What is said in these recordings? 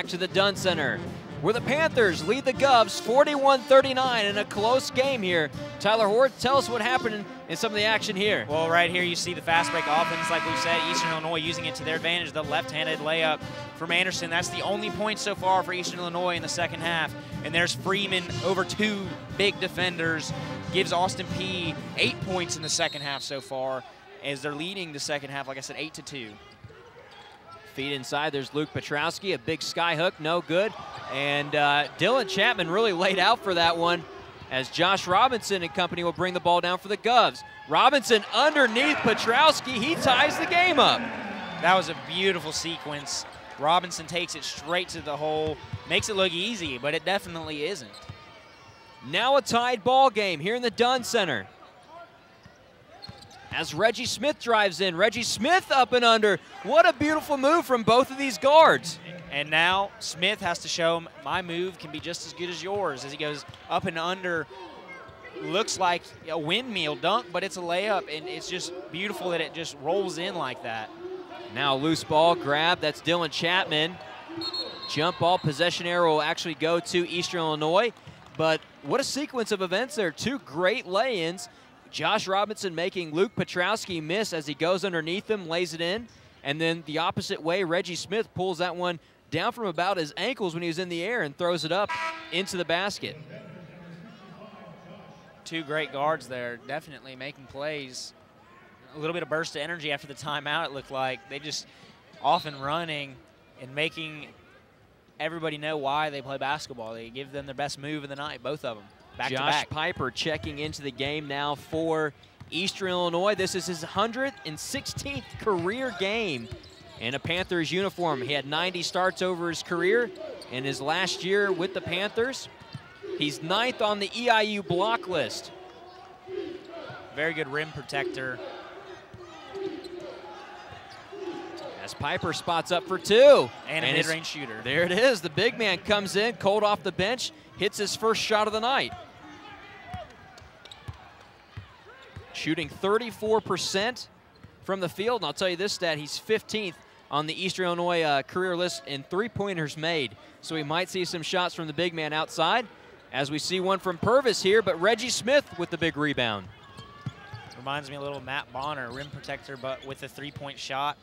To the Dunn Center, where the Panthers lead the Govs 41-39 in a close game here. Tyler Hoard, tell us what happened in some of the action here. Well, right here you see the fast break offense, like we said, Eastern Illinois using it to their advantage. The left-handed layup from Anderson. That's the only point so far for Eastern Illinois in the second half. And there's Freeman over two big defenders, gives Austin Peay 8 points in the second half so far, as they're leading the second half, like I said, 8-2. Feet inside, there's Luke Petrowski, a big sky hook, no good. And Dylan Chapman really laid out for that one, as Josh Robinson and company will bring the ball down for the Govs. Robinson underneath Petrowski, he ties the game up. That was a beautiful sequence. Robinson takes it straight to the hole, makes it look easy, but it definitely isn't. Now a tied ball game here in the Dunn Center. As Reggie Smith drives in. Reggie Smith up and under. What a beautiful move from both of these guards. And now Smith has to show him my move can be just as good as yours, as he goes up and under. Looks like a windmill dunk, but it's a layup, and it's just beautiful that it just rolls in like that. Now a loose ball grab. That's Dylan Chapman. Jump ball possession arrow will actually go to Eastern Illinois. But what a sequence of events there. Two great lay-ins. Josh Robinson making Luke Petrowski miss as he goes underneath him, lays it in. And then the opposite way, Reggie Smith pulls that one down from about his ankles when he was in the air and throws it up into the basket. Two great guards there, definitely making plays. A little bit of burst of energy after the timeout, it looked like. They just off and running and making everybody know why they play basketball. They give them their best move of the night, both of them. Back to Josh back. Piper checking into the game now for Eastern Illinois. This is his 116th career game in a Panthers uniform. He had 90 starts over his career in his last year with the Panthers. He's 9th on the EIU block list. Very good rim protector. As Piper spots up for two. And a mid-range shooter. There it is. The big man comes in, cold off the bench, hits his first shot of the night. Shooting 34% from the field. And I'll tell you this stat, he's 15th on the Eastern Illinois career list in three-pointers made. So we might see some shots from the big man outside, as we see one from Purvis here, but Reggie Smith with the big rebound. Reminds me a little Matt Bonner, rim protector, but with a three-point shot.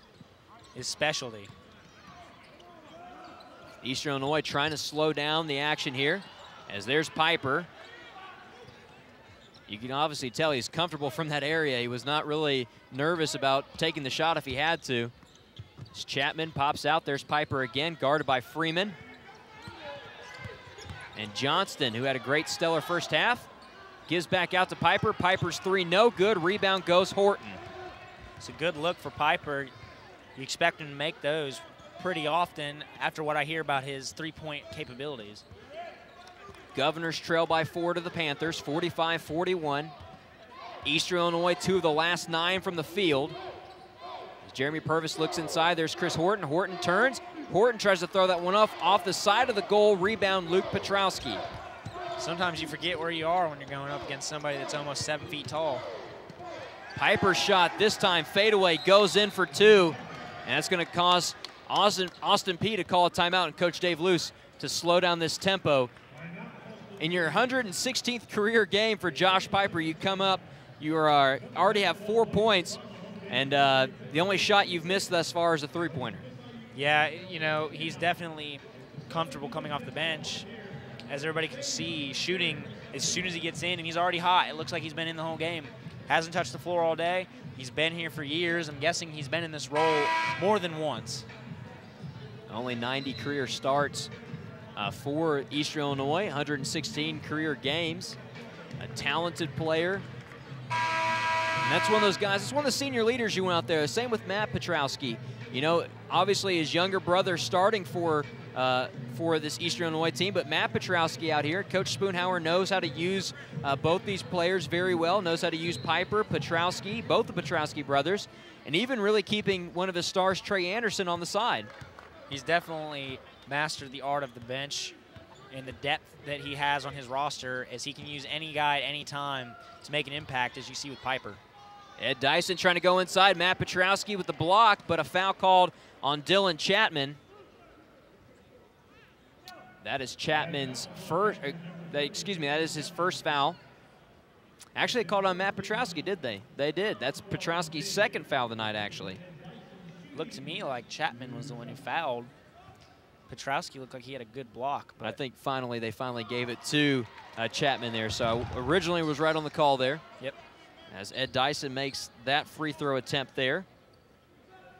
His specialty. Eastern Illinois trying to slow down the action here, as there's Piper. You can obviously tell he's comfortable from that area. He was not really nervous about taking the shot if he had to. As Chapman pops out, there's Piper again, guarded by Freeman. And Johnston, who had a great stellar first half, gives back out to Piper. Piper's three, no good. Rebound goes Horton. It's a good look for Piper. You expect him to make those pretty often after what I hear about his three-point capabilities. Governors trail by 4 to the Panthers, 45-41. Eastern Illinois, 2 of the last 9 from the field. As Jeremy Purvis looks inside, there's Chris Horton. Horton turns. Horton tries to throw that one off the side of the goal. Rebound, Luke Petrowski. Sometimes you forget where you are when you're going up against somebody that's almost 7 feet tall. Piper's shot this time, fadeaway, goes in for 2. And that's going to cause Austin Peay to call a timeout and Coach Dave Luce to slow down this tempo. In your 116th career game for Josh Piper, you come up, you are already have 4 points, and the only shot you've missed thus far is a three-pointer. Yeah, you know, he's definitely comfortable coming off the bench. As everybody can see, shooting as soon as he gets in, and he's already hot. It looks like he's been in the whole game. Hasn't touched the floor all day. He's been here for years. I'm guessing he's been in this role more than once. Only 90 career starts for Eastern Illinois, 116 career games. A talented player. And that's one of those guys, it's one of the senior leaders you want out there. Same with Matt Petrowski. You know, obviously his younger brother starting for this Eastern Illinois team, but Matt Petrowski out here, Coach Spoonhauer knows how to use both these players very well, knows how to use Piper, Petrowski, both the Petrowski brothers, and even really keeping one of his stars, Trey Anderson, on the side. He's definitely mastered the art of the bench and the depth that he has on his roster, as he can use any guy at any time to make an impact, as you see with Piper. Ed Dyson trying to go inside. Matt Petrowski with the block, but a foul called on Dylan Chapman. That is Chapman's first, excuse me, that is his first foul. Actually, they called on Matt Petrowski, did they? They did. That's Petrowski's second foul of the night, actually. Looked to me like Chapman was the one who fouled. Petrowski looked like he had a good block. But I think they finally gave it to Chapman there. So originally was right on the call there. Yep. As Ed Dyson makes that free throw attempt there.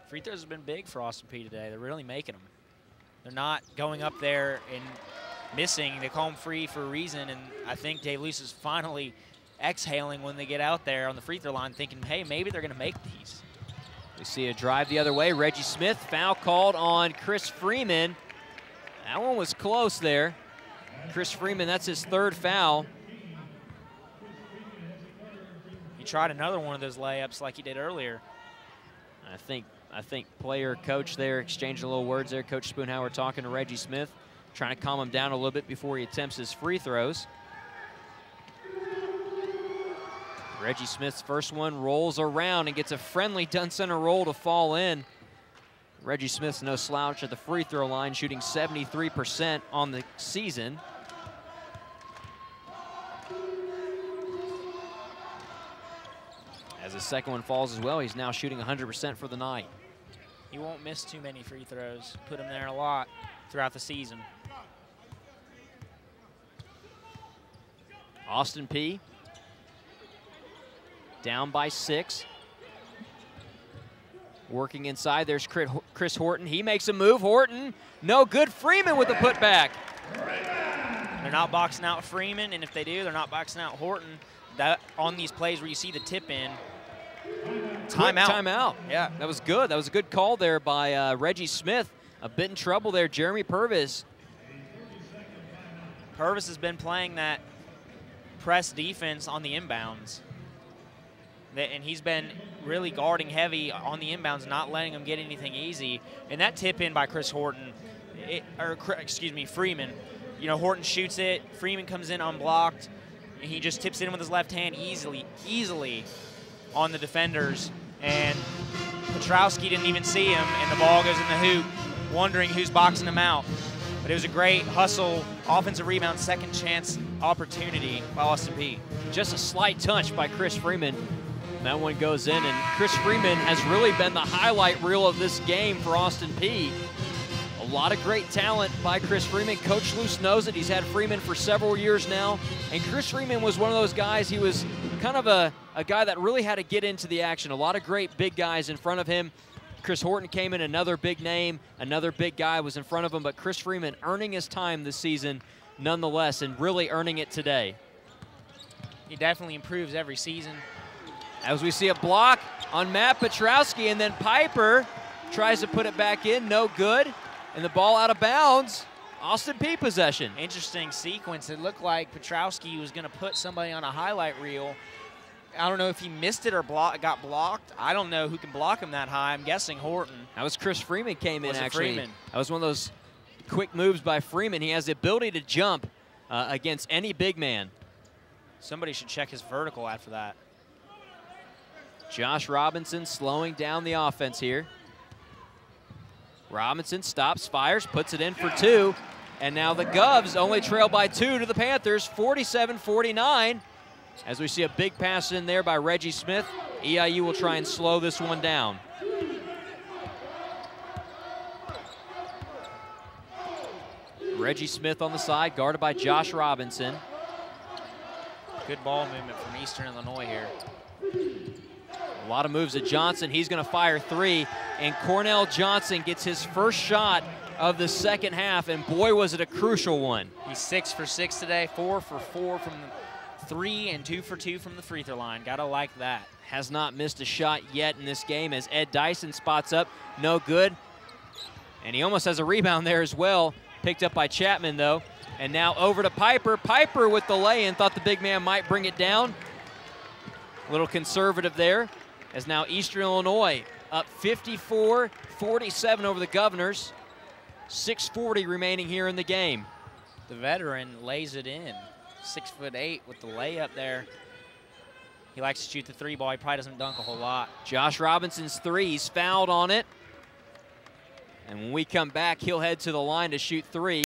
Free throws have been big for Austin Peay today. They're really making them. They're not going up there and missing. They call them free for a reason, and I think Dave Luce is finally exhaling when they get out there on the free throw line thinking, hey, maybe they're going to make these. We see a drive the other way. Reggie Smith, foul called on Chris Freeman. That one was close there. Chris Freeman, that's his third foul. He tried another one of those layups like he did earlier. I think player coach there exchanging a little words there. Coach Spoonhauer talking to Reggie Smith, trying to calm him down a little bit before he attempts his free throws. Reggie Smith's first one rolls around and gets a friendly Dunn Center roll to fall in. Reggie Smith's no slouch at the free throw line, shooting 73% on the season. As his second one falls as well, he's now shooting 100% for the night. He won't miss too many free throws. Put him there a lot throughout the season. Austin Peay down by 6. Working inside, there's Chris Horton. He makes a move. Horton, no good. Freeman with the putback. They're not boxing out Freeman, and if they do, they're not boxing out Horton. That on these plays where you see the tip in, timeout. Timeout. Yeah. That was good. That was a good call there by Reggie Smith. A bit in trouble there, Jeremy Purvis. Purvis has been playing that press defense on the inbounds. And he's been really guarding heavy on the inbounds, not letting him get anything easy. And that tip in by Chris Horton, Freeman. You know, Horton shoots it, Freeman comes in unblocked, and he just tips it in with his left hand easily on the defenders. And Petrowski didn't even see him, and the ball goes in the hoop, wondering who's boxing him out. But it was a great hustle, offensive rebound, second chance opportunity by Austin Peay. Just a slight touch by Chris Freeman. That one goes in, and Chris Freeman has really been the highlight reel of this game for Austin Peay. A lot of great talent by Chris Freeman. Coach Luce knows it. He's had Freeman for several years now, and Chris Freeman was one of those guys. He was kind of a guy that really had to get into the action. A lot of great big guys in front of him. Chris Horton came in, another big name, another big guy was in front of him, but Chris Freeman earning his time this season nonetheless, and really earning it today. He definitely improves every season. As we see a block on Matt Petrowski, and then Piper tries to put it back in, no good, and the ball out of bounds. Austin Peay possession. Interesting sequence. It looked like Petrowski was going to put somebody on a highlight reel. I don't know if he missed it or got blocked. I don't know who can block him that high. I'm guessing Horton. That was Chris Freeman came in, actually. Freeman? That was one of those quick moves by Freeman. He has the ability to jump against any big man. Somebody should check his vertical after that. Josh Robinson slowing down the offense here. Robinson stops, fires, puts it in for 2. And now the Govs only trail by 2 to the Panthers, 47-49. As we see a big pass in there by Reggie Smith, EIU will try and slow this one down. Reggie Smith on the side, guarded by Josh Robinson. Good ball movement from Eastern Illinois here. A lot of moves at Johnson. He's going to fire 3, and Cornell Johnson gets his first shot of the second half, and boy, was it a crucial one. He's 6 for 6 today, 4 for 4 from the 3 and 2 for 2 from the free throw line. Gotta like that. Has not missed a shot yet in this game as Ed Dyson spots up, no good. And he almost has a rebound there as well, picked up by Chapman though. And now over to Piper. Piper with the lay-in, thought the big man might bring it down. A little conservative there, as now Eastern Illinois up 54-47 over the Governors. 6:40 remaining here in the game. The veteran lays it in. 6'8" with the layup there. He likes to shoot the 3 ball. He probably doesn't dunk a whole lot. Josh Robinson's 3, he's fouled on it. And when we come back, he'll head to the line to shoot 3.